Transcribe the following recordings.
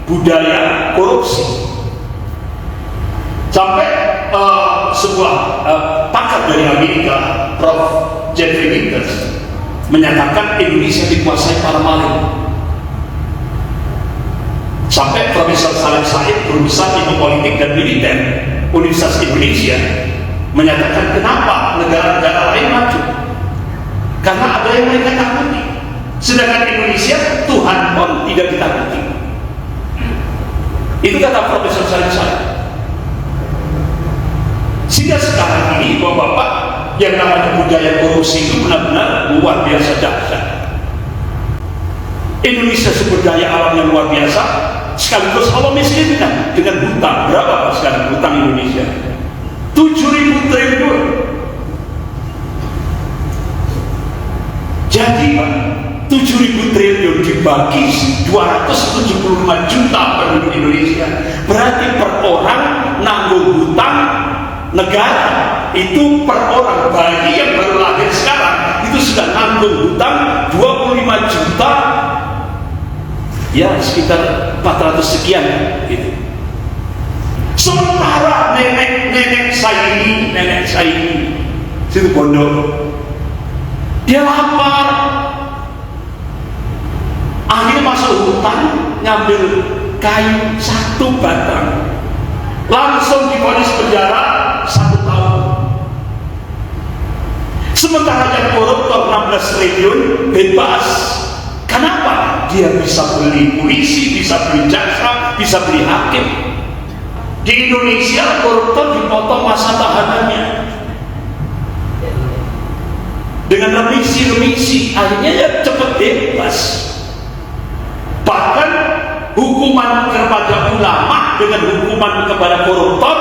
budaya korupsi. Sampai sebuah pakar dari Amerika, Prof. Jeffrey Winters, menyatakan Indonesia dikuasai para maling. Sampai Profesor Salim Said, guru besar ilmu politik dan militer Universitas Indonesia, menyatakan kenapa negara-negara lain maju, karena ada yang mereka takuti, sedangkan Indonesia Tuhan pun tidak ditakuti. Itu kata Profesor Salim Said. Sehingga sekarang ini Bapak-bapak, yang namanya budaya korupsi itu benar-benar luar biasa dahsyat. Indonesia sumber daya alam yang luar biasa, sekaligus Allah miskinkan dengan hutang. Berapa Pak sekarang hutang Indonesia? 7.000 triliun. Jadi Pak, 7.000 triliun dibagi 275 juta penduduk Indonesia, berarti per orang nanggung hutang negara itu per orang bayi yang baru lahir sekarang itu sudah nanggung hutang 25 juta, ya sekitar 400 sekian gitu. Sementara nenek saya ini situ pondok, dia lapar, akhirnya masuk hutan ngambil kayu 1 batang, langsung divonis penjara 1 tahun. Sementara yang koruptor 16 triliun bebas. Kenapa? Dia bisa beli polisi, bisa beli jaksa, bisa beli hakim. Di Indonesia koruptor dipotong masa tahanannya dengan remisi, akhirnya ya cepat bebas. Bahkan hukuman kepada ulama dengan hukuman kepada koruptor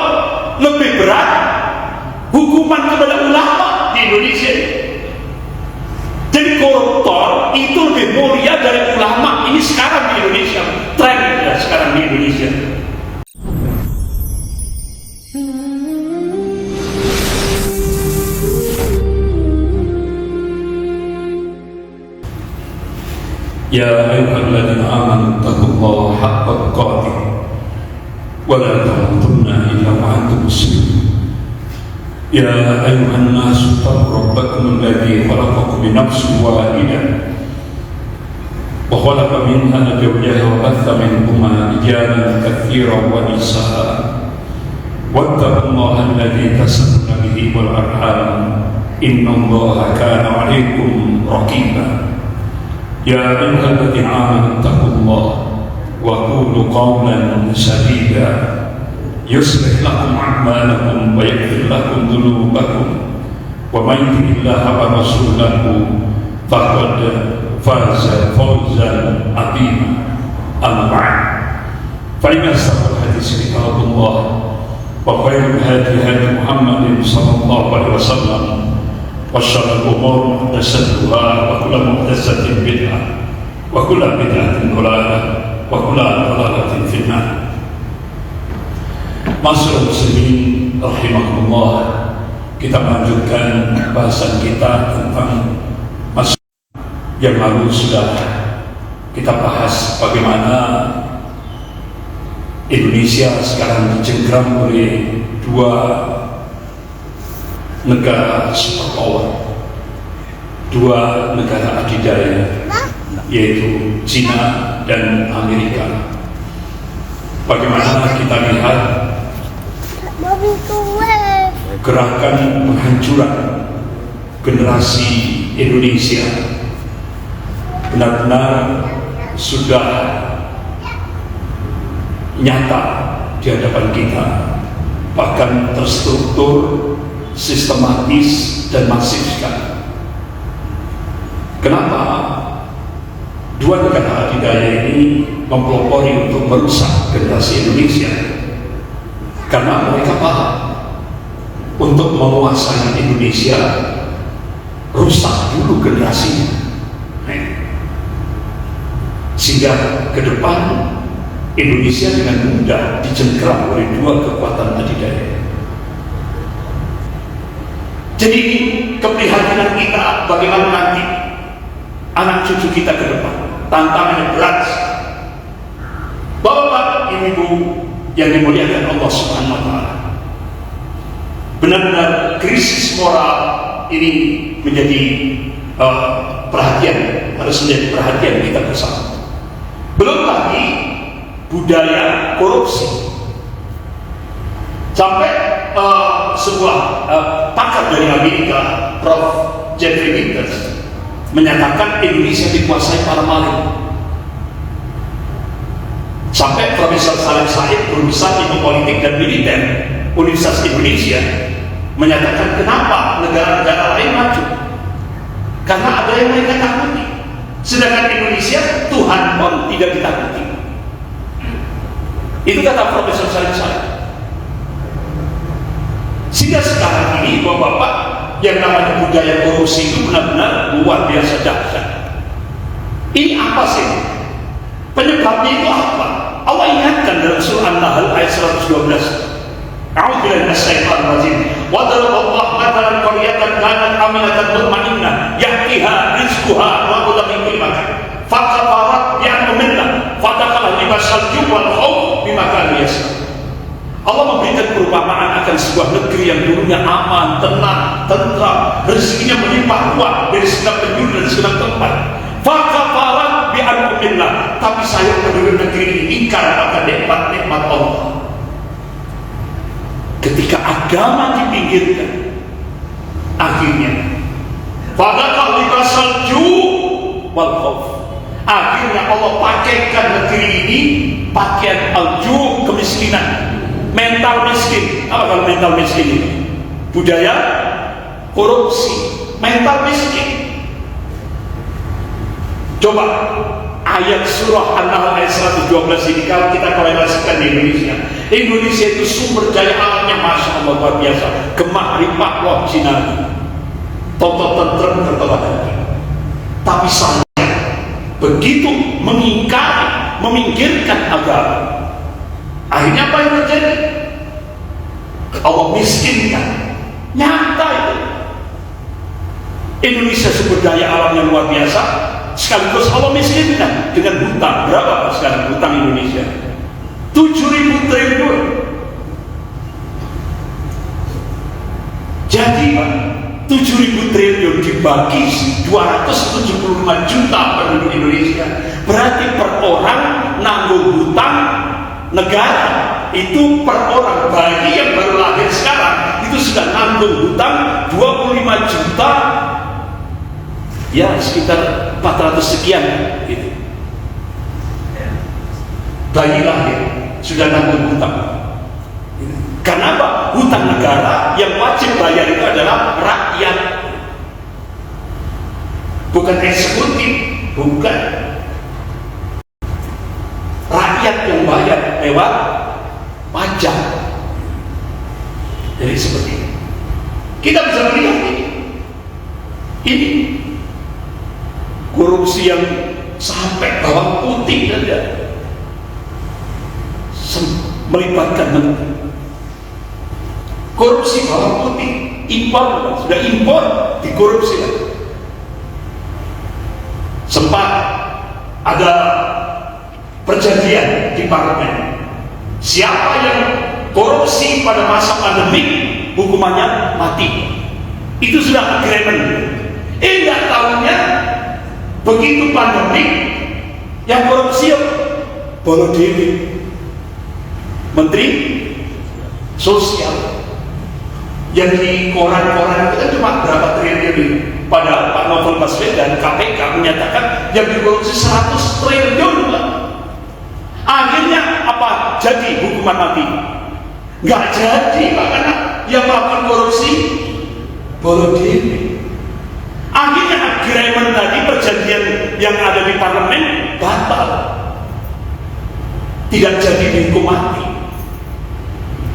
lebih berat hukuman kepada ulama di Indonesia. Jadi koruptor itu lebih mulia dari ulama. Ini sekarang di Indonesia, tren ya sekarang di Indonesia. Ya ayyuhalladzina amanu taqullaha haqqa tuqatih wa la tamutunna illa wa antum muslimun. Ya ayyuhan nasu taqu rabbakum alladzi khalaqakum min nafsin wahidah wa khalaqa minha zawjaha wa batha minhuma rijalan katsiran wa nisaa wattaqullaha alladzi tasalluna bihi wal arham innallaha kana 'alaykum raqiba. Ya ayyuhalladzina amanu taqullaha wa qulu qawlan sadida yuslih lakum a'malakum wa yaghfir lakum dhunubakum wa man yuti'illaha wa rasulahu faqad faza fawzan 'azima. Amma ba'd, fa inna asdaqal hadits kitabullah wa khairul hadi hadi Muhammadin sallallahu alaihi wasallam wa syarrul umur muhdatsatuha wa kullu muhdatsatin bid'ah wa kullu bid'atin dhalalah wa kullu dhalalatin finnar. Masyaallah muslimin rahimakumullah, kita melanjutkan bahasan kita tentang yang lalu sudah kita bahas bagaimana Indonesia sekarang dicengkram oleh 2 negara superpower, 2 negara adidaya, yaitu China dan Amerika. Bagaimana kita lihat gerakan penghancuran generasi Indonesia benar-benar sudah nyata di hadapan kita, bahkan terstruktur, sistematis dan masif sekali. Kenapa 2 negara adidaya ini mempelopori untuk merusak generasi Indonesia? Karena mereka paham untuk menguasai Indonesia, rusak dulu generasinya, sehingga ke depan Indonesia dengan mudah dicengkeram oleh 2 kekuatan adidaya. Jadi keprihatinan kita bagaimana nanti anak cucu kita ke depan, tantangannya berat. Bapak, Ibu yang dimuliakan Allah Subhanahu wa taala, benar-benar krisis moral ini menjadi perhatian, harus menjadi perhatian kita bersama. Belum lagi budaya korupsi. Sampai sebuah pakar dari Amerika, Prof. Jeffrey Winters, menyatakan Indonesia dikuasai para maling. Sampai Profesor Salim Said, guru besar ilmu politik dan militer Universitas Indonesia, menyatakan kenapa negara-negara lain maju, karena ada yang mereka takuti, sedangkan Indonesia Tuhan pun tidak ditakuti. Itu kata Profesor Salim Said. Sehingga sekarang ini Bapak-bapak, yang namanya budaya korupsi itu benar-benar luar biasa dahsyat. Ini apa sih? Penyebabnya itu apa? Allah ingatkan dalam surah An-Nahl ayat 112. A'udzubillahi minasyaitonir rajim. Wa daraballahu mathalan qaryatan kanat aminatan mutmainnah ya'tiha rizquha ragadan min kulli makan. Fakafarat bi'an'amillah fataqalah libasal ju' wal khawf bima kanu yasna'un. Allah memberikan perumpamaan akan sebuah negeri yang dulunya aman, tenang, tentram, rezekinya melimpah ruah dari segala penjuru dan segala tempat. Fakafarat bi'an'amillah, tapi saya penduduk negeri ini ingkar akan nikmat-nikmat Allah. Ketika agama dipinggirkan, akhirnya fataqalah libasal ju' wal khawf. Akhirnya Allah pakaikan negeri ini pakaian al-ju', kemiskinan, mental miskin. Apa kalau mental miskin ini? Budaya korupsi, mental miskin. Coba ayat surah An-Nahl ayat 112 ini kalau kita korelasikan di Indonesia. Indonesia itu sumber daya alamnya Masya Allah luar biasa. Gemah, ripah, loh, sinari, tonton, tentrem, tertawa. Tapi saya begitu mengingkari, meminggirkan agama, akhirnya apa yang terjadi? Allah miskinkan. Nyata itu. Indonesia sumber daya alam yang luar biasa, sekaligus Allah miskinkan dengan hutang. Berapa sekarang hutang Indonesia? 7.000 triliun. Jadi Pak, 7.000 triliun dibagi 275 juta penduduk Indonesia, berarti per orang nanggung hutang negara itu per orang bayi yang baru lahir sekarang itu sudah nanggung hutang 25 juta, ya sekitar 400 sekian gitu. Bayi lahir sudah nanggung hutang. Karena apa? Hutang negara yang wajib bayar itu adalah rakyat, bukan eksekutif, bukan. Rakyat yang bayar lewat pajak. Jadi seperti ini. Kita bisa melihat ini korupsi yang sampai bawang putih saja melibatkan menteri. Korupsi bawang putih, impor, sudah impor, dikorupsi. Sempat ada perjanjian di parlemen, siapa yang korupsi pada masa pandemik hukumannya mati. Itu sudah agreement. Enggak tahunya begitu pandemik yang korupsi Bolo Dewi, Menteri Sosial, yang di koran-koran itu kan cuma berapa triliun ini. Pada Pak Novel Baswedan KPK menyatakan yang dikorupsi 100 triliun Pak. Akhirnya apa? Jadi hukuman mati? Nggak jadi Pak, karena yang melakukan korupsi Bolo Dewi. Akhirnya agreement tadi, perjanjian yang ada di parlemen batal, tidak jadi dihukum mati.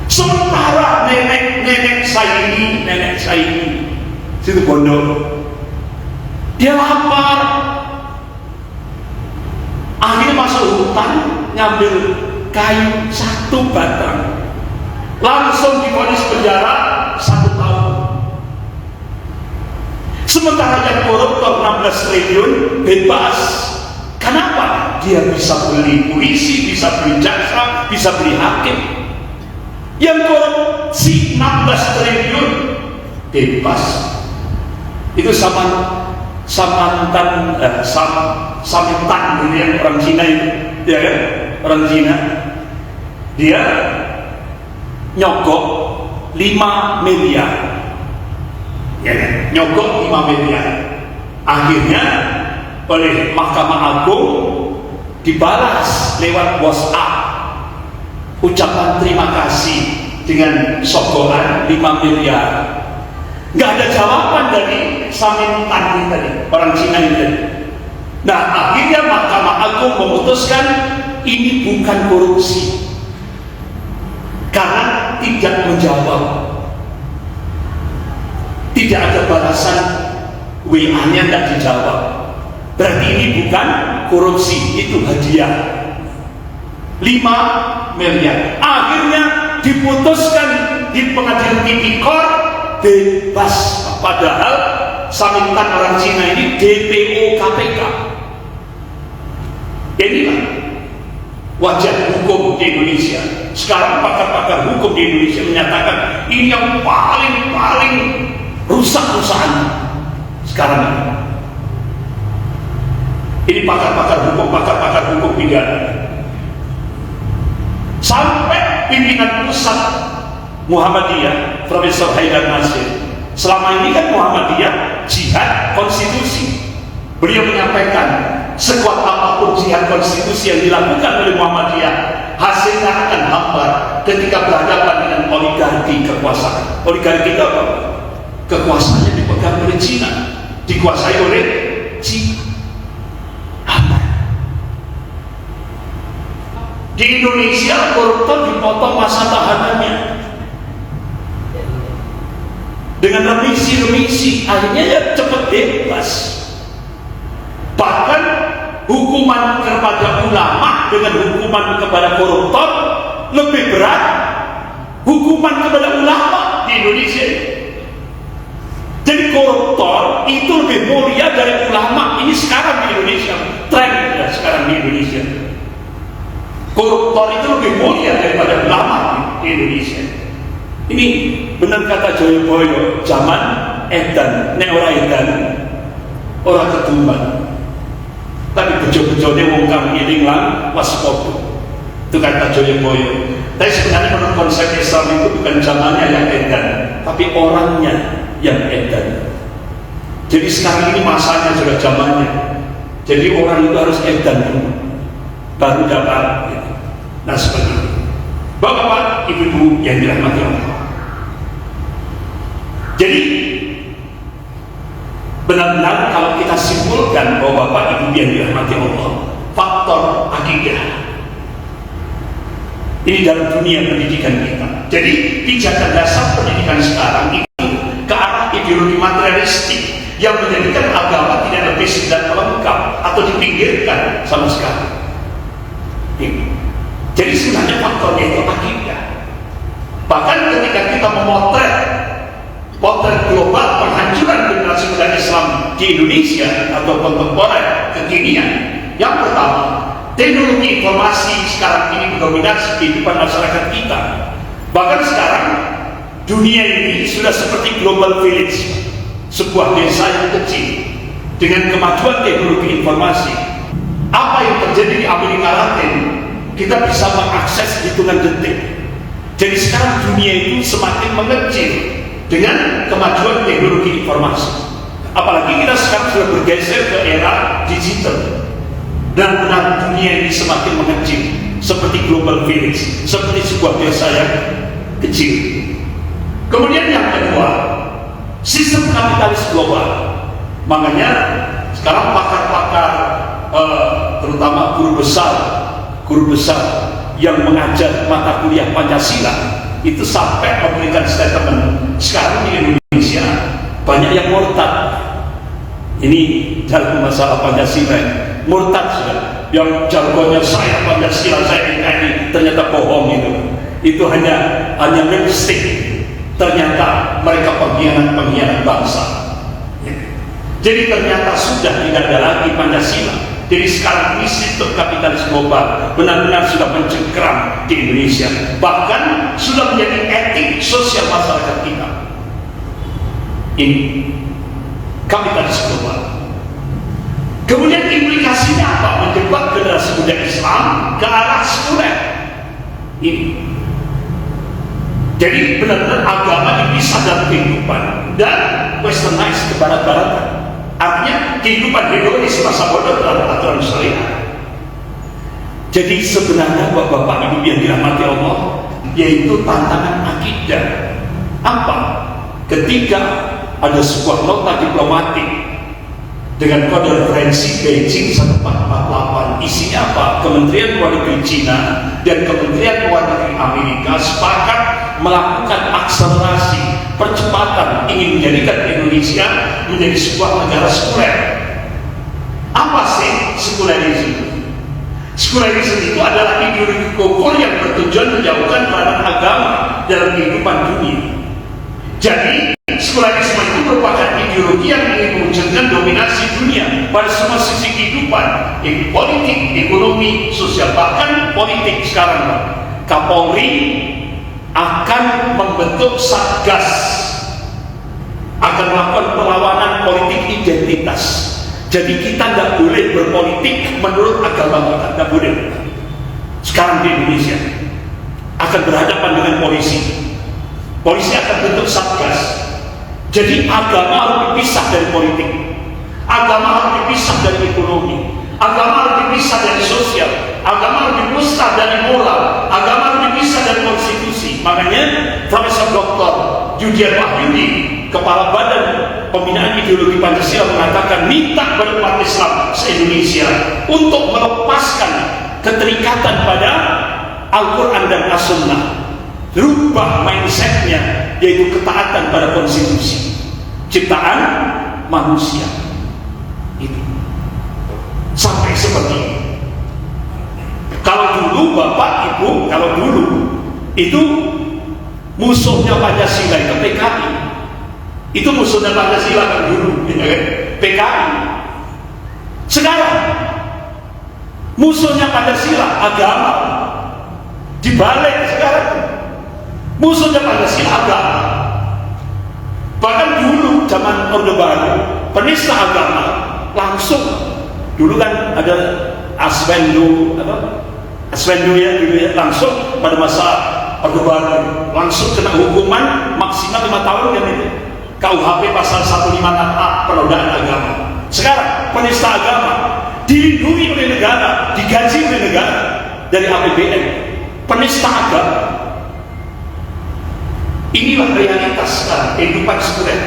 Sementara nenek saya ini situ Bondo, dia lapar, akhirnya masuk hutan ngambil kayu 1 batang, langsung divonis penjara 1 tahun. Sementara yang koruptor 16 triliun bebas. Kenapa? dia bisa beli polisi, bisa beli jaksa, bisa beli hakim. Yang korupsi 16 triliun bebas. Itu samantan gitu ya, orang Cina itu, ya kan? Orang Cina dia nyogok 5 miliar, ya kan? Nyogok 5 miliar. Akhirnya oleh Mahkamah Agung dibalas lewat WhatsApp ucapan terima kasih dengan sogokan 5 miliar. Nggak ada jawaban dari Samintan tadi, orang Cina ini. Nah, akhirnya Mahkamah Agung memutuskan ini bukan korupsi karena tidak menjawab, tidak ada balasan WA-nya, tidak dijawab. Berarti ini bukan korupsi, itu hadiah 5 miliar. Akhirnya diputuskan di pengadilan tipikor bebas, padahal Samintan orang Cina ini DPO KPK. Inilah wajah hukum di Indonesia. Sekarang pakar-pakar hukum di Indonesia menyatakan ini yang paling rusak perusahaan sekarang ini. Ini pakar-pakar hukum pidana. Sampai pimpinan pusat Muhammadiyah, Profesor Haidar Nasir, selama ini kan Muhammadiyah jihad konstitusi. Beliau menyampaikan sekuat apapun jihad konstitusi yang dilakukan oleh Muhammadiyah, hasilnya akan hambar ketika berhadapan dengan oligarki kekuasaan. Oligarki itu apa? Kekuasaannya dipegang oleh Cina, dikuasai oleh Cina. Di Indonesia koruptor dipotong masa tahanannya dengan remisi, akhirnya ya cepat bebas. Bahkan hukuman kepada ulama dengan hukuman kepada koruptor lebih berat hukuman kepada ulama di Indonesia. Jadi koruptor itu lebih mulia dari ulama. Ini sekarang di Indonesia, tren ya sekarang di Indonesia. Koruptor itu lebih mulia daripada ulama di Indonesia. Ini benar kata Joyoboyo, zaman edan, nek ora edan, ora ketumban. Tapi bejo-bejone wong kang ngiling lan waspada. Itu kata Joyoboyo. Tapi sebenarnya menurut konsep Islam itu bukan zamannya yang edan, tapi orangnya yang edan. Jadi sekarang ini masanya sudah zamannya. Jadi orang itu harus edan dulu, baru dapat. Nah seperti itu. Bapak-bapak, ibu-ibu yang dirahmati Allah. Jadi benar-benar kalau kita simpulkan bahwa Bapak Ibu yang dirahmati Allah, faktor akidah ini dalam dunia pendidikan kita. Jadi pijakan dasar pendidikan sekarang itu ke arah ideologi materialistik yang menjadikan agama tidak lebih dan lengkap atau dipinggirkan sama sekali. Jadi sebenarnya faktornya itu akidah. Bahkan ketika kita memotret potret global penghancuran generasi muda Islam di Indonesia atau kontemporer kekinian, yang pertama, teknologi informasi sekarang ini mendominasi kehidupan masyarakat kita. Bahkan sekarang dunia ini sudah seperti global village, sebuah desa yang kecil dengan kemajuan teknologi informasi. Apa yang terjadi di Amerika Latin kita bisa mengakses hitungan detik. Jadi sekarang dunia itu semakin mengecil dengan kemajuan teknologi informasi. Apalagi kita sekarang sudah bergeser ke era digital, dan benar dunia ini semakin mengecil seperti global village, seperti sebuah desa yang kecil. Kemudian yang kedua, sistem kapitalis global. Makanya sekarang pakar-pakar terutama guru besar yang mengajar mata kuliah Pancasila itu sampai memberikan statement, sekarang di Indonesia banyak yang murtad. Ini dalam masalah Pancasila, murtad sudah, yang jargonnya saya Pancasila, saya ini ternyata bohong. Itu hanya lipstick, ternyata mereka pengkhianat bangsa. Jadi ternyata sudah tidak ada lagi Pancasila, Jadi sekarang ini sistem kapitalis global benar-benar sudah mencengkeram di Indonesia, bahkan sudah menjadi etik sosial masyarakat kita. Ini kapitalis global. Kemudian implikasinya apa? Menjebak generasi muda Islam ke arah sekuler. Ini. Jadi benar-benar agama dipisah dalam kehidupan dan westernized ke barat-baratan. Artinya kehidupan hedonis masa bodoh dalam aturan syariat. Jadi sebenarnya bapak-bapak ibu yang dirahmati Allah, yaitu tantangan akidah. Apa? Ketika ada sebuah nota diplomatik dengan kode referensi Beijing 1448, isinya apa? Kementerian Luar Negeri Cina dan Kementerian Luar Negeri Amerika sepakat melakukan akselerasi percepatan ingin menjadikan Indonesia menjadi sebuah negara sekuler. Apa sih sekulerisme? Sekulerisme itu adalah ideologi kufur yang bertujuan menjauhkan peranan agama dalam kehidupan dunia. Jadi sekulerisme itu merupakan ideologi yang ingin mewujudkan dominasi dunia pada semua sisi kehidupan, politik, ekonomi, sosial, bahkan politik sekarang. Kapolri akan membentuk satgas, akan melakukan perlawanan politik identitas. Jadi kita tidak boleh berpolitik menurut agama kita, tidak boleh. Sekarang di Indonesia akan berhadapan dengan polisi. Polisi akan bentuk satgas. Jadi agama harus dipisah dari politik, agama harus dipisah dari ekonomi, agama harus dipisah dari sosial, agama harus dipisah dari moral, agama harus dipisah dari konstitusi. Makanya Profesor Dr. Judian Wahyudi, Kepala Badan Pembinaan Ideologi Pancasila, mengatakan minta kepada umat Islam se-Indonesia untuk melepaskan keterikatan pada Al-Quran dan As-Sunnah, rubah mindsetnya, yaitu ketaatan pada konstitusi ciptaan manusia. Itu sampai seperti ini. Kalau dulu Bapak Ibu, kalau dulu itu musuhnya Pancasila itu PKI. Itu musuhnya Pancasila kan dulu, ya kan? PKI. Sekarang musuhnya Pancasila agama. Dibalik sekarang musuhnya Pancasila agama. Bahkan dulu zaman Orde Baru penista agama langsung, dulu kan ada Aswendo ya dulu ya, langsung pada masa Orde Baru langsung kena hukuman maksimal 5 tahun kan itu. KUHP pasal 156A penodaan agama. Sekarang penista agama dilindungi oleh negara, digaji oleh negara dari APBN. Penista agama. Inilah realitas sekarang kehidupan sekuler.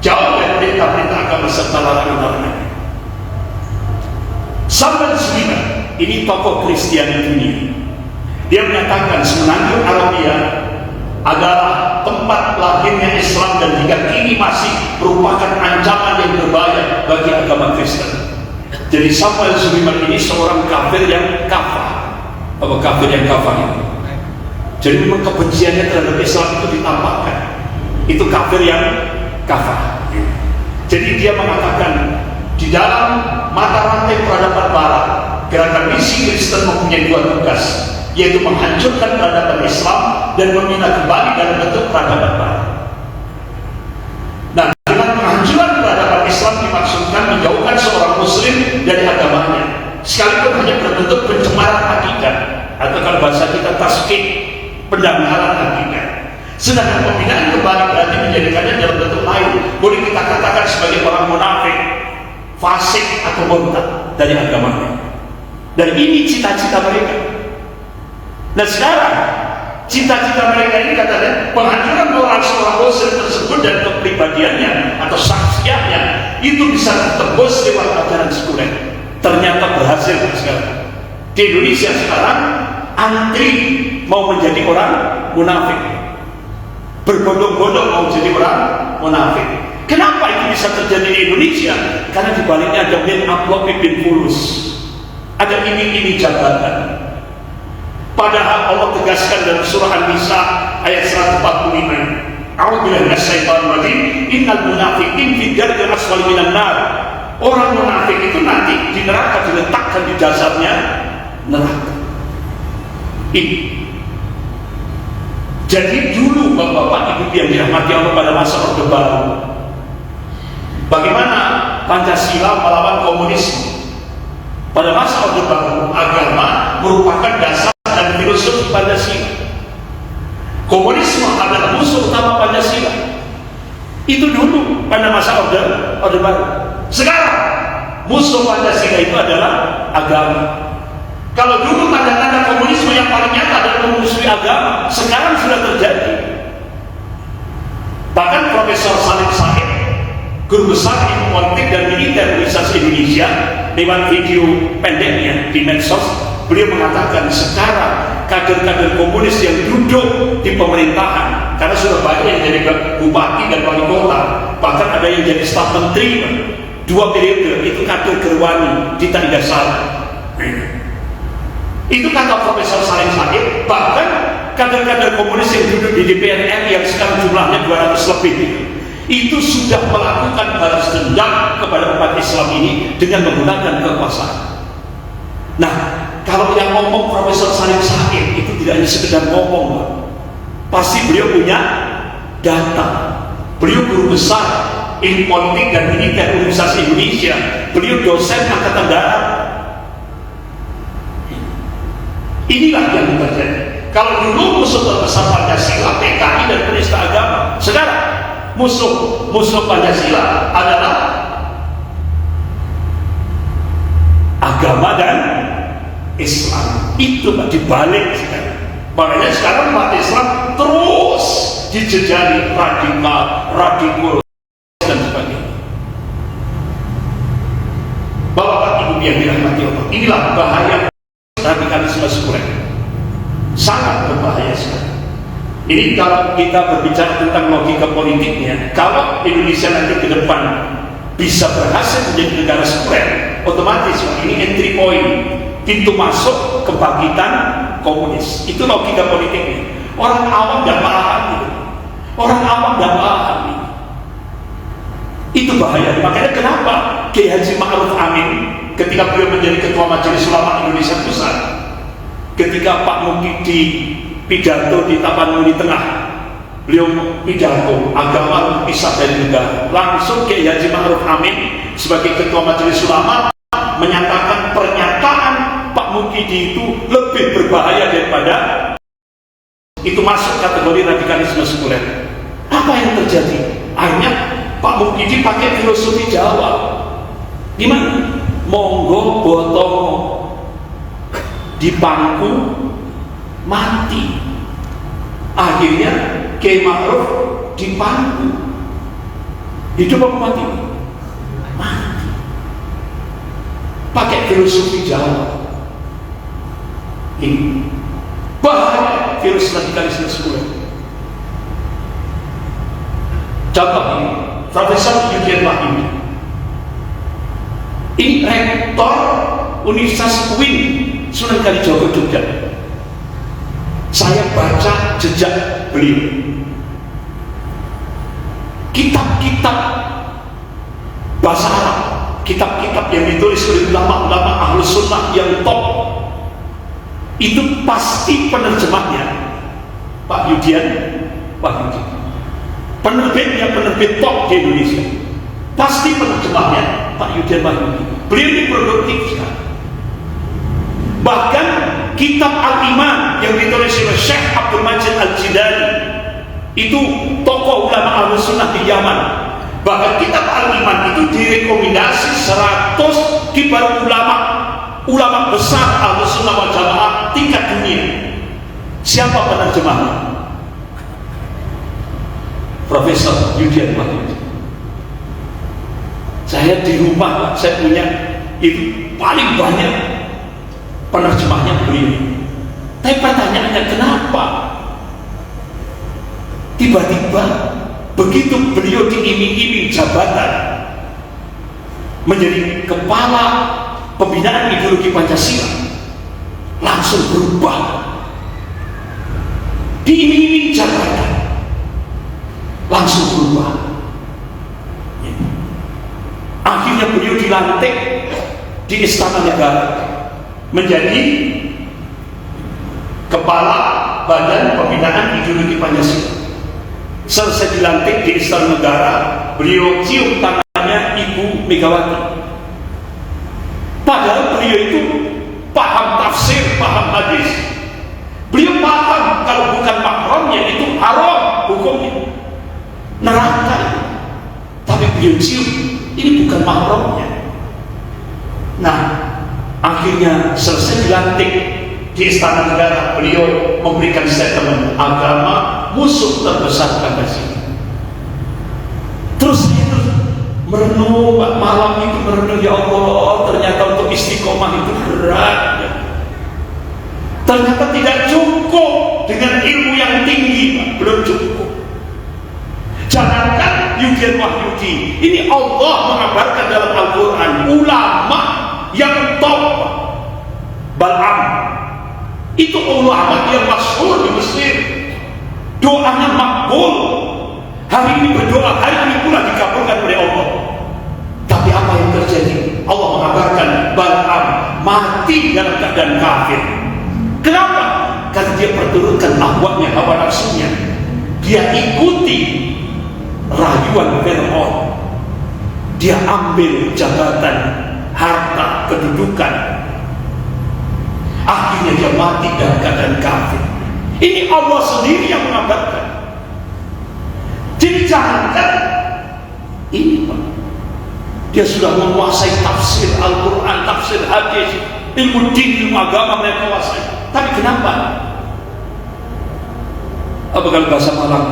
Jauh dari perintah-perintah agama serta larangan-larangan. Sahabat Sulaiman, ini tokoh Kristiani dunia. Dia menyatakan Semenanjung Arabia adalah tempat lahirnya Islam dan hingga kini masih merupakan ancaman yang berbahaya bagi agama Kristen. Jadi Samuel Sulaiman ini seorang kafir yang kafir. Apa kafir yang kafir itu? Jadi memang kebenciannya terhadap Islam itu ditampakkan. Itu kafir yang kafir. Jadi dia mengatakan di dalam mata rantai peradaban Barat, gerakan misi Kristen mempunyai 2 tugas, yaitu menghancurkan peradaban Islam dan membina kembali dalam bentuk peradaban Barat. Nah, dengan penghancuran peradaban Islam dimaksudkan menjauhkan seorang Muslim dari agamanya, sekalipun hanya berbentuk pencemaran akidah, atau kalau bahasa kita tasqih, pendangkalan akidah. Sedangkan pembinaan kembali berarti menjadikannya dalam bentuk lain, boleh kita katakan sebagai orang munafik, fasik atau murtad dari agamanya. Dan ini cita-cita mereka. Nah sekarang cita-cita mereka ini katanya penghancuran moral seorang Muslim tersebut dan kepribadiannya atau saksiannya itu bisa ditebus lewat ajaran sekuler. Ternyata berhasil sekarang. Di Indonesia sekarang antri mau menjadi orang munafik, berbondong-bondong mau jadi orang munafik. Kenapa itu bisa terjadi di Indonesia? Karena di baliknya ada bin amplop bin fulus, ada iming-iming jabatan. Padahal Allah tegaskan dalam surah An-Nisa ayat 145, A'udzubillahi minasyaitonir rajim, innal munafiqin fi darkil asfali minan nar Orang munafik itu nanti di neraka diletakkan di dasarnya neraka. Ini. Jadi dulu bapak-bapak ibu yang dirahmati Allah pada masa Orde Baru, bagaimana Pancasila melawan komunisme? Pada masa Orde Baru, agama merupakan dasar dan filosofi Pancasila. Komunisme adalah musuh utama Pancasila. Itu dulu pada masa Orde Baru. Sekarang musuh Pancasila itu adalah agama. Kalau dulu tanda-tanda komunisme yang paling nyata adalah memusuhi agama, sekarang sudah terjadi. Bahkan Profesor Salim Said, guru besar ilmu politik dan militer Universitas Indonesia, lewat video pendeknya di medsos, beliau mengatakan sekarang kader-kader komunis yang duduk di pemerintahan, karena sudah banyak yang jadi bupati dan wali kota, bahkan ada yang jadi staf menteri 2 periode, itu kader Gerwani di Tandasar. Itu kata Profesor Salim Said. Bahkan kader-kader komunis yang duduk di DPR RI yang sekarang jumlahnya 200 lebih itu sudah melakukan balas dendam kepada umat Islam ini dengan menggunakan kekuasaan. Nah, kalau yang ngomong Profesor Salim Said itu tidak hanya sekedar ngomong, Pak. Pasti beliau punya data. Beliau guru besar ilmu politik dan militer Universitas Indonesia. Beliau dosen Angkatan Darat. Inilah yang terjadi. Kalau dulu musuh terbesar Pancasila, PKI dan penista agama, sekarang musuh Pancasila adalah agama dan Islam. Itu dibalik sekarang. Makanya sekarang umat Islam terus dijejali radikal dan sebagainya. Bapak Ibu yang dirahmati Allah, inilah bahaya radikalisme sekuler. Sangat berbahaya sekali. Ini kalau kita berbicara tentang logika politiknya, kalau Indonesia nanti ke depan bisa berhasil menjadi negara sekuler, otomatis ini entry point, pintu masuk kebangkitan komunis. Itu logika politiknya. Orang awam tidak paham itu. Orang awam tidak paham itu. Itu bahaya. Makanya kenapa Kiai Haji Ma'ruf Amin ketika beliau menjadi Ketua Majelis Ulama Indonesia Pusat, ketika Pak Mukidi pidato di Tapanuli Tengah, beliau pidato agama pisah dari negara, langsung Kiai Haji Ma'ruf Amin sebagai Ketua Majelis Ulama menyatakan pernyataan Pak Mukidi itu lebih berbahaya daripada itu, masuk kategori radikalisme sekuler. Apa yang terjadi? Akhirnya Pak Mukidi pakai filosofi Jawa. Gimana? Monggo botongo di pangku mati. Akhirnya Kiai Ma'ruf di pangku. Hidup apa mati? Mati. Pakai filosofi Jawa. Ini bahaya virus radikalisme sekuler. Contoh ini, Profesor Yudhian Wahyudi. Ini rektor Universitas UIN Sunan Kalijogo Jogja. Saya baca jejak beliau. Kitab-kitab bahasa Arab, kitab-kitab yang ditulis oleh ulama-ulama Ahlus Sunnah yang top, itu pasti penerjemahnya Pak Yudhian Wahyudi. Penerbitnya penerbit top di Indonesia, pasti penerjemahnya Pak Yudhian Wahyudi. Beliau ini produktif sekali. Bahkan kitab Al-Iman yang ditulis oleh Syekh Abdul Majid Al-Jidali, itu tokoh ulama Ahlus Sunnah di Yaman. Bahkan kitab Al-Iman itu direkomendasi 100 kibar ulama besar Ahlus Sunnah wal Jamaah tingkat dunia. Siapa penerjemahnya? Profesor Yudhian Wahyudi. Saya di rumah, saya punya itu paling banyak penerjemahnya beliau. Tapi pertanyaannya, kenapa tiba-tiba begitu beliau diiming-iming jabatan menjadi kepala pembinaan ideologi Pancasila langsung berubah, diiming-iming jabatan langsung berubah. Akhirnya beliau dilantik di Istana Negara menjadi Kepala Badan Pembinaan Ideologi Pancasila. Selesai dilantik di Istana Negara, beliau cium tangannya Ibu Megawati. Padahal beliau itu paham tafsir, paham hadis. Beliau paham kalau bukan mahramnya itu haram hukumnya, neraka. Tapi beliau cium, ini bukan mahramnya. Nah, akhirnya selesai dilantik di Istana Negara, beliau memberikan statement, agama musuh terbesar Pancasila. Terus merenung, malam itu merenung, ya Allah, ternyata untuk istiqomah itu berat. Ternyata tidak cukup dengan ilmu yang tinggi, Pak. Belum cukup. Jangankan Yudhian Wahyudi, ini Allah mengabarkan dalam Al-Quran, ulama yang top, Bal'am, itu ulama yang masyhur di Mesir, doanya makbul. Hari ini berdoa, hari ini pula dikabulkan oleh Allah. Tapi apa yang terjadi? Allah mengabarkan Bal'am mati dalam keadaan kafir. Kenapa? Karena dia perturutkan ahwanya, hawa nafsunya. Dia ikuti rayuan Fir'aun. Dia ambil jabatan, harta, kedudukan. Akhirnya dia mati dalam keadaan kafir. Ini Allah sendiri yang mengabarkan. Jadi jangankan ini, Pak, dia sudah menguasai tafsir Al-Quran, tafsir hadis, ilmu din, ilmu agama mereka kuasai. Tapi kenapa? Apa kalau bahasa Malang?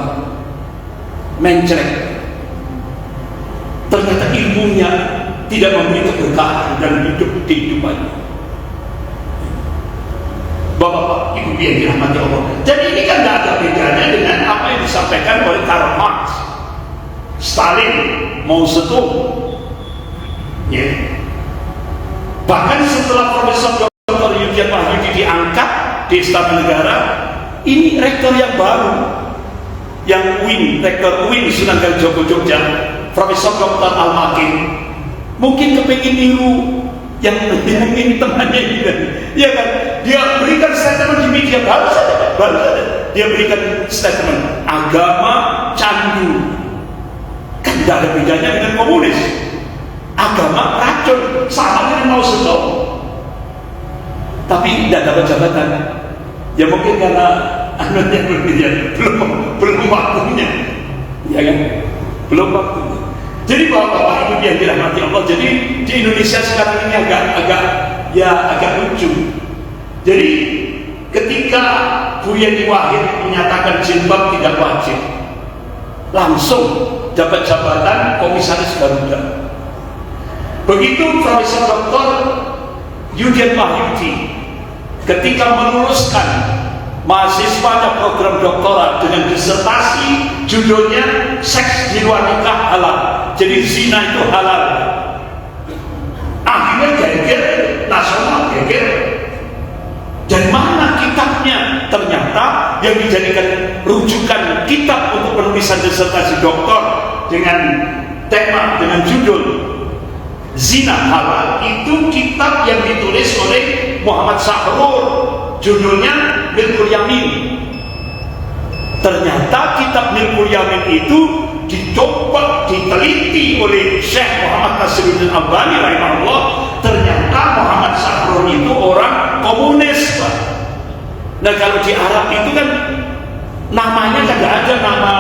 Mencret. Ternyata ilmunya tidak memberi keberkahan dan hidup kehidupannya. Bapak-bapak, ibu yang dirahmati Allah. Jadi ini kan tidak ada bedanya dengan apa yang disampaikan oleh Karl Marx, Stalin, Mao Zedong. Ya. Bahkan setelah Profesor Dr. Yudhian Wahyudi diangkat di Istana Negara, ini rektor yang baru, yang UIN, rektor UIN Sunan Kalijogo Jogja, Profesor Dr. Al-Makin, mungkin kepingin niru yang ini temannya juga, ya kan? Dia berikan statement di media baru saja. Dia berikan statement agama candu, kan tidak ada bedanya dengan komunis. Agama racun, sama dengan Mao Zedong. Tapi tidak dapat jabatan. Ya mungkin karena anaknya belum waktunya, ya kan? Belum waktunya. Jadi bapak-bapak ibu yang dirahmati Allah, jadi di Indonesia sekarang ini agak lucu. Jadi ketika Bu Yeni Wahid menyatakan jilbab tidak wajib, langsung dapat jabatan Komisaris Garuda. Begitu Profesor Dr. Yudhian Wahyudi ketika meluluskan mahasiswanya program doktorat dengan disertasi judulnya seks di luar nikah halal, jadi zina itu halal. Akhirnya geger nasional, geger. Dan mana kitabnya? Ternyata yang dijadikan rujukan kitab untuk penulisan disertasi doktor dengan tema, dengan judul zina halal, itu kitab yang ditulis oleh Muhammad Sahrur, judulnya Milkul Yamin. Ternyata kitab Milkul Yamin itu dicoba, diteliti oleh Syekh Muhammad Nasiruddin Albani rahimahullah. Ternyata Muhammad Sahrur itu orang komunis, Pak. Nah kalau di Arab itu kan namanya kan tidak ada nama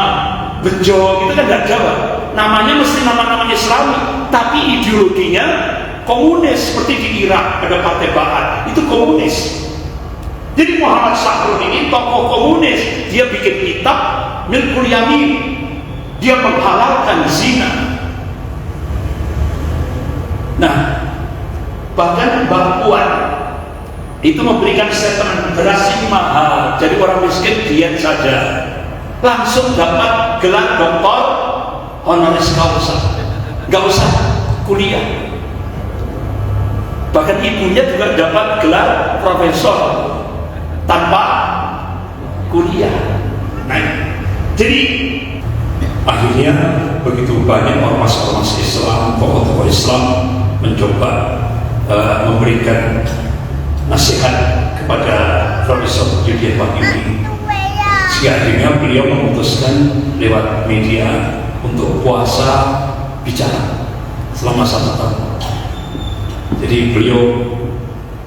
Bejo, itu kan tidak ada, Pak. Namanya mesti nama-nama Islami, tapi ideologinya komunis. Seperti di Irak ada Partai Ba'ath, itu komunis. Jadi Muhammad Sahrur ini tokoh komunis, dia bikin kitab Milkul Yamin, dia menghalalkan zina. Nah, bahkan Mbak Puan itu memberikan statement beras ini mahal, jadi orang miskin diet saja, langsung dapat gelar doktor honoris causa, nggak usah kuliah. Bahkan ibunya juga dapat gelar profesor tanpa kuliah. Nah, jadi akhirnya begitu banyak ormas-ormas Islam, tokoh-tokoh Islam mencoba memberikan nasihat kepada Profesor Yudhian Wahyudi, sehingga akhirnya beliau memutuskan lewat media untuk puasa bicara selama 1 tahun. Jadi beliau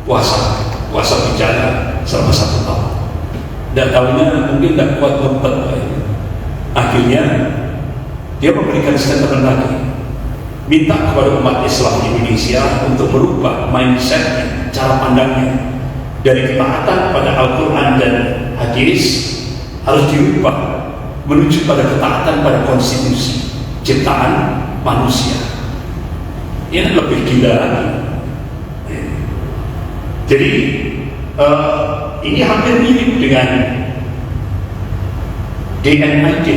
puasa bicara selama 1 tahun. Dan tahunya mungkin tidak kuat lompat. Akhirnya dia memberikan statement lagi, minta kepada umat Islam di Indonesia untuk merubah mindset, cara pandangnya dari ketaatan pada Al-Quran dan hadis harus dirubah menuju pada ketaatan pada konstitusi ciptaan manusia. Ini lebih gila lagi. Jadi ini hampir mirip dengan DNID,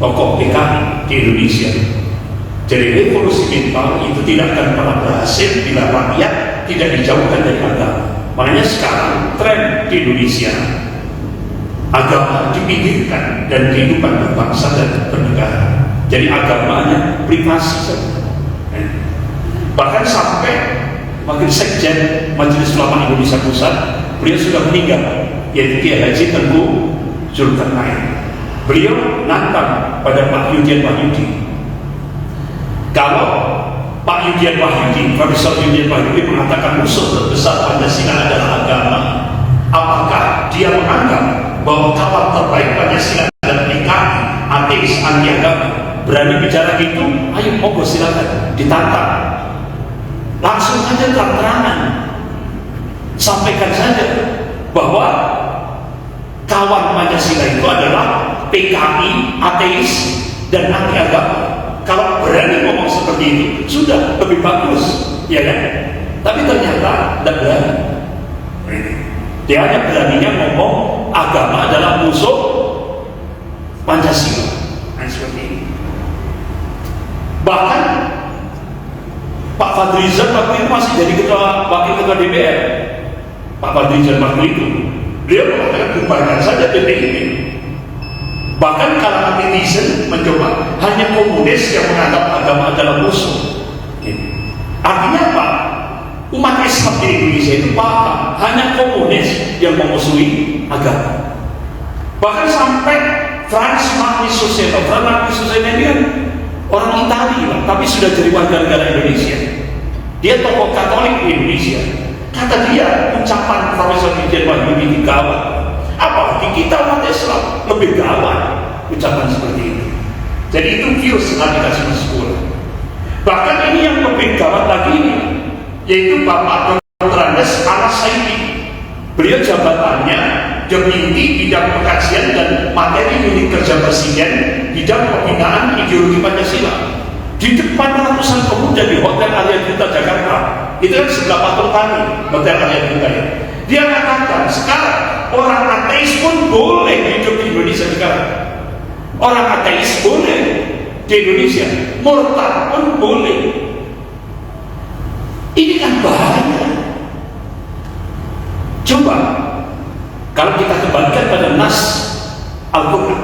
tokoh PKI di Indonesia. Jadi revolusi mental itu tidak akan pernah berhasil bila rakyat tidak dijauhkan dari agama. Makanya sekarang tren di Indonesia, agama dipinggirkan dan kehidupan berbangsa dan bernegara. Jadi agamanya privasi saja. Bahkan sampai Wakil Sekjen Majelis Ulama Indonesia Pusat, beliau sudah meninggal, yaitu Kiai Haji Tengku Zulkarnain. Beliau nantang pada Pak Yudhian Wahyudi, kalau Pak Yudhian Wahyudi, Profesor Yudhian Wahyudi mengatakan musuh terbesar Pancasila adalah agama, apakah dia menganggap bahwa kawan terbaik Pancasila adalah PKI, ateis, anti agama? Berani bicara gitu? Ayo monggo silakan, ditantang. Langsung saja terang-terangan, sampaikan saja bahwa kawan Pancasila itu adalah PKI, ateis, dan anti agama. Kalau berani ngomong seperti itu, sudah lebih bagus, ya kan? Tapi ternyata tidak berani. Dia hanya beraninya ngomong agama adalah musuh Pancasila. Nah, seperti ini. Bahkan Pak Fadrizon waktu itu masih jadi wakil ketua DPR. Pak Fadrizon waktu itu, beliau mengatakan bubarkan saja PPIP. Bahkan kalangan netizen mencoba, hanya komunis yang menganggap agama adalah musuh. Artinya apa? Umat Islam di Indonesia itu paham, hanya komunis yang memusuhi agama. Bahkan sampai Franz Marquis Suseno ini kan orang Italia, tapi sudah jadi warga negara Indonesia. Dia tokoh Katolik di Indonesia. Kata dia, ucapan Profesor Yudhian Wahyudi gawat. Apalagi kita umat Islam lebih gawat ucapan seperti itu. Jadi itu virus radikalisme sekolah. Bahkan ini yang lebih gawat lagi, yaitu Bapak Dr. Andes Al-Saidi. Beliau jabatannya Deputi Bidang Pengkajian dan Materi Unit Kerja Presiden Bidang Pembinaan Ideologi Pancasila. Di depan ratusan pemuda di Hotel Arya Duta Jakarta, itu kan sebelah patung kami, Hotel Arya Duta ya. Dia mengatakan sekarang orang ateis pun boleh hidup di Indonesia sekarang. Orang ateis boleh di Indonesia, murtad pun boleh. Ini kan bahaya. Coba kalau kita kembalikan pada nas Al-Quran,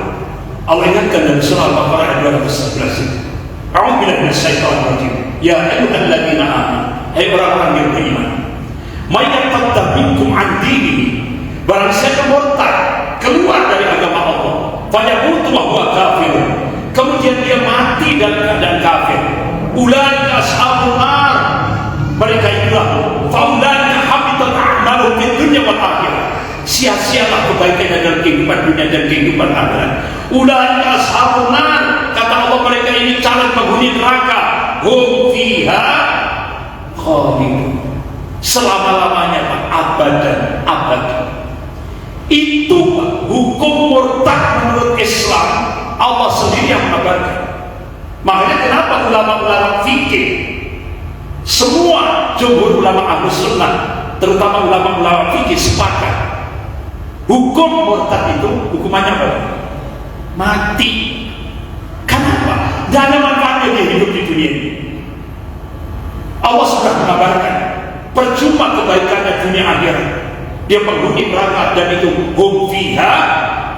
Allah ingatkan dalam surah Al-Baqarah ayat 211 ini, A'udzubillahi minasyaitonir rajim. Ya ayyuhalladzina amanu, hai orang-orang yang beriman, may yartadda minkum an dinihi, barang siapa murtad keluar dari agama Allah, fayamutu wa huwa kafir, kemudian dia mati dalam keadaan kafir, ulaika ashabun nar, mereka itulah faulaika habitat a'maluhum fid dunya wal akhirah, sia-sialah kebaikannya dalam kehidupan dunia dan kehidupan akhirat. Ulaika ashabun nar, kata Allah, mereka ini calon penghuni neraka, hum fiha khalidun, selama-lamanya Pak, abadan abadan. Itu Pak, hukum murtad menurut Islam, Allah sendiri yang mengabarkan. Makanya kenapa ulama-ulama fikih, semua jumhur ulama Ahlus Sunnah, terutama ulama-ulama fikih sepakat, hukum murtad itu hukumannya apa? Mati. Kenapa? Tidak ada manfaatnya dia hidup di dunia ini. Allah sudah mengabarkan, percuma kebaikannya dunia akhirat, dia penghuni neraka, dan itu hum fiha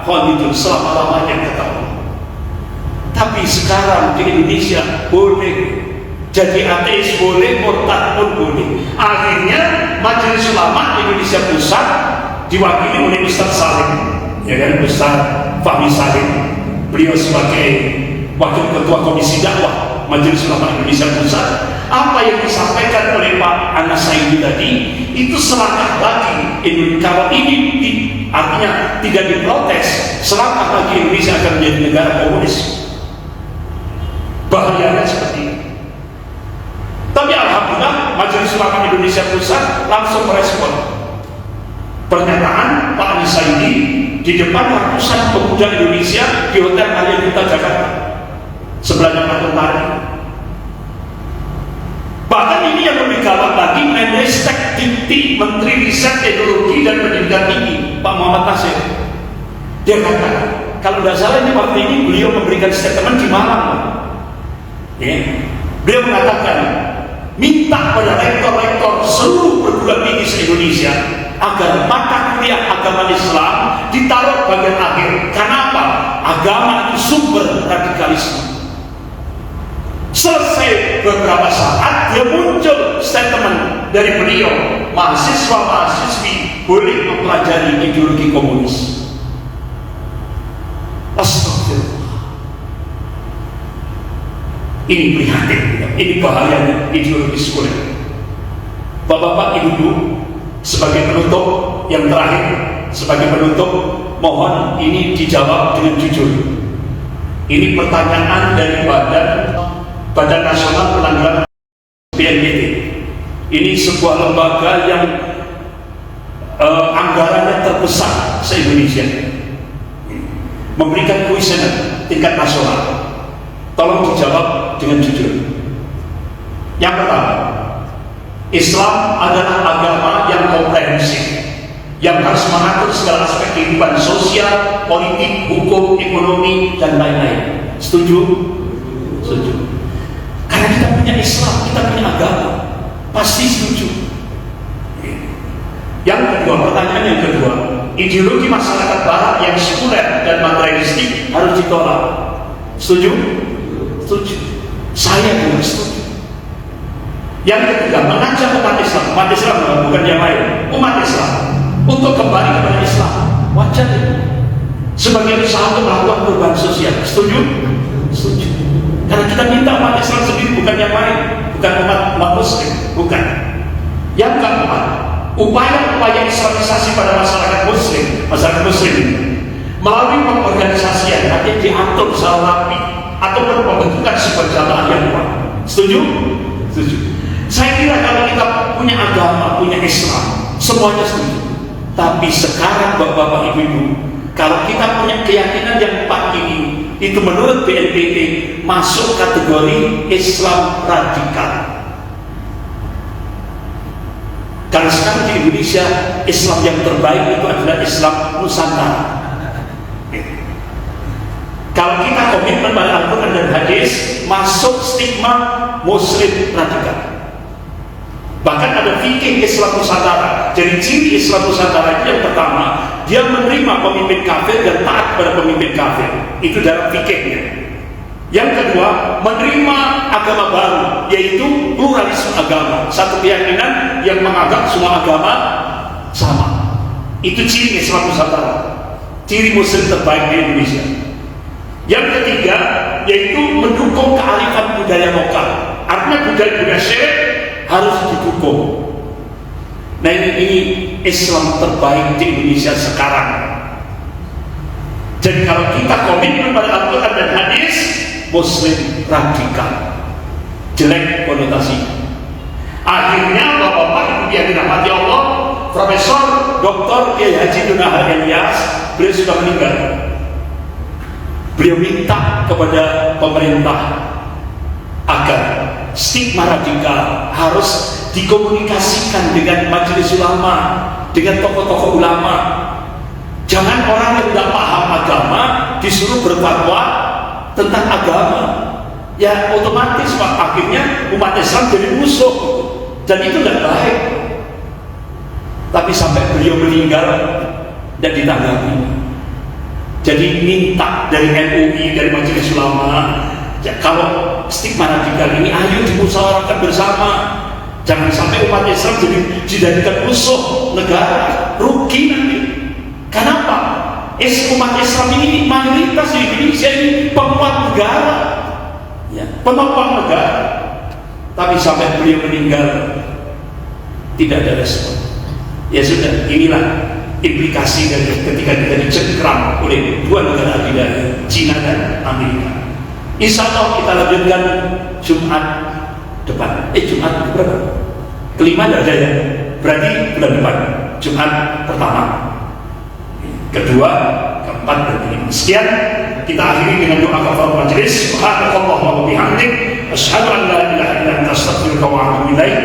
khalidun, selama-lamanya, kata Allah. Tapi sekarang di Indonesia boleh Jadi ateis boleh, murtad pun boleh. Akhirnya Majelis Ulama Indonesia Pusat diwakili oleh Ustaz Salim, ya kan, Ustaz Fahmi Salim. Beliau sebagai Wakil Ketua Komisi Dakwah Majelis Ulama Indonesia Pusat. Apa yang disampaikan oleh Pak Anas Saidi tadi itu selangkah lagi. Kalau ini artinya tidak diprotes, selangkah lagi Indonesia akan menjadi negara komunis. Bahayanya seperti ini. Tapi alhamdulillah Majelis Ulama Indonesia Pusat langsung merespon pernyataan Pak Anas Saidi di depan ratusan pemuda Indonesia di Hotel Arya Duta Jakarta, sebelahnya Pak Tentara. Bahkan ini yang lebih gawat lagi, Menristek Dikti Menteri Riset Teknologi dan Pendidikan Tinggi Pak Muhammad Nasir, dia katakan, kalau tidak salah ini waktu ini beliau memberikan statement di Malang, ya. Beliau mengatakan minta pada rektor-rektor seluruh perguruan tinggi se-Indonesia agar mata kuliah agama Islam ditaruh bagian akhir. Kenapa? Agama itu sumber radikalisme. Selesai beberapa saat, dia muncul statement dari beliau, mahasiswa-mahasiswi boleh mempelajari ideologi komunis. Astagfirullah. Ini prihatin, ini bahayanya ideologi sekuler. Bapak-bapak, ibu-ibu, sebagai penutup yang terakhir, sebagai penutup, mohon ini dijawab dengan jujur. Ini pertanyaan dari Badan Nasional Penanggulangan BNPT. Ini sebuah lembaga yang anggarannya terbesar se-Indonesia, memberikan kuesioner tingkat nasional. Tolong dijawab dengan jujur. Yang pertama, Islam adalah agama yang komprehensif, yang harus mengatur segala aspek kehidupan sosial, politik, hukum, ekonomi, dan lain-lain. Setuju? Setuju. Karena kita punya Islam, kita punya agama, pasti setuju. Yang kedua, pertanyaan yang kedua, ideologi masyarakat Barat yang sekuler dan materialistik harus ditolak. Setuju? Setuju. Saya juga setuju. Yang ketiga, mengajak umat Islam bukan yang lain, umat Islam untuk kembali kepada Islam. Wajar itu. Sebagai usaha untuk melakukan perubahan sosial. Setuju? Setuju. Karena kita minta umat Islam sendiri, bukan yang lain, bukan umat Muslim, bukan. Yang keempat, upaya-upaya Islamisasi pada masyarakat Muslim melalui pengorganisasian, artinya diatur secara rapi ataupun pembentukan sebuah jamaah yang kuat. Setuju? Setuju. Saya kira kalau kita punya agama, punya Islam, semuanya setuju. Tapi sekarang bapak-bapak, ibu-ibu, kalau kita punya keyakinan yang empat ini, itu menurut BNPT masuk kategori Islam radikal. Karena sekarang di Indonesia, Islam yang terbaik itu adalah Islam Nusantara. Kalau kita komitmen pada Al-Quran dan hadis, masuk stigma Muslim radikal. Bahkan ada fikih Islam Nusantara. Jadi ciri Islam Nusantara itu yang pertama, dia menerima pemimpin kafir dan taat kepada pemimpin kafir. Itu dalam fikihnya. Yang kedua, menerima agama baru, yaitu pluralisme agama. Satu keyakinan yang menganggap semua agama sama. Itu ciri Islam Nusantara, ciri Muslim terbaik di Indonesia. Yang ketiga, yaitu mendukung kearifan budaya lokal. Artinya budaya-budaya syirik harus didukung. Nah, ini Islam terbaik di Indonesia sekarang. Jadi kalau kita komitmen pada Al-Quran dan hadis, Muslim radikal, jelek konotasi. Akhirnya bapak-bapak ibu yang dirahmati Allah, Profesor Dr. Kiai Haji Dunahar Ilyas, beliau sudah meninggal. Beliau minta kepada pemerintah agar stigma radikal harus dikomunikasikan dengan majelis ulama, dengan tokoh-tokoh ulama. Jangan orang yang tidak paham agama disuruh berfatwa tentang agama. Ya otomatis Pak, akhirnya umat Islam jadi musuh, dan itu tidak baik. Tapi sampai beliau meninggal tidak ditanggapi. Jadi minta dari MUI, dari majelis ulama, Ya, kalau stigma radikal ini, ayo dimusyawarahkan bersama. Jangan sampai umat Islam jadi dijadikan musuh negara, rugi nanti. Kenapa? Umat Islam ini mayoritas di Indonesia ini penguat negara, ya, penopang negara. Tapi sampai beliau meninggal tidak ada respon. Ya sudah, inilah implikasi dari ketika kita dicengkram oleh dua negara adidaya, Cina dan Amerika. Insya Allah kita lanjutkan Jumat depan. Jumat berapa? Kelima ada ya. Berarti bulan depan Jumat pertama, kedua, keempat, dan kelima. Sekian, kita akhiri dengan doa kafaratul majelis. Subhanakallahumma wa bihamdik, asyhadu an la ilaha illa anta, astaghfiruka wa atubu ilaik.